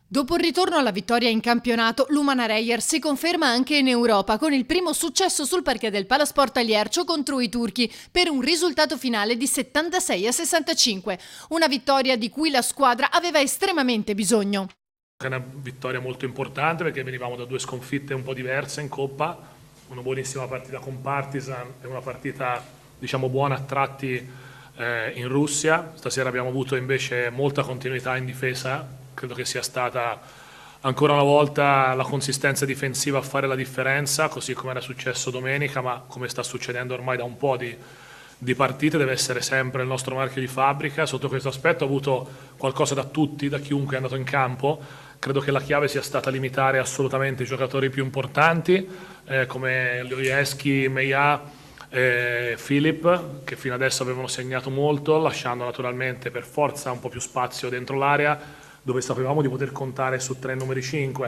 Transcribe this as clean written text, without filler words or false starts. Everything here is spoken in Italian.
Dopo il ritorno alla vittoria in campionato, l'Umana Reyer si conferma anche in Europa con il primo successo sul parquet del Palasport a Liercio contro i turchi per un risultato finale di 76-65, una vittoria di cui la squadra aveva estremamente bisogno. È una vittoria molto importante perché venivamo da due sconfitte un po' diverse in Coppa, una buonissima partita con Partizan e una partita diciamo buona a tratti in Russia. Stasera abbiamo avuto invece molta continuità in difesa, credo che sia stata ancora una volta la consistenza difensiva a fare la differenza, così come era successo domenica, ma come sta succedendo ormai da un po' di partite, deve essere sempre il nostro marchio di fabbrica. Sotto questo aspetto ho avuto qualcosa da tutti, da chiunque è andato in campo. Credo che la chiave sia stata limitare assolutamente i giocatori più importanti, come Liojeski, Meia, Filip, che fino adesso avevano segnato molto, lasciando naturalmente per forza un po' più spazio dentro l'area, dove sapevamo di poter contare su tre numeri 5.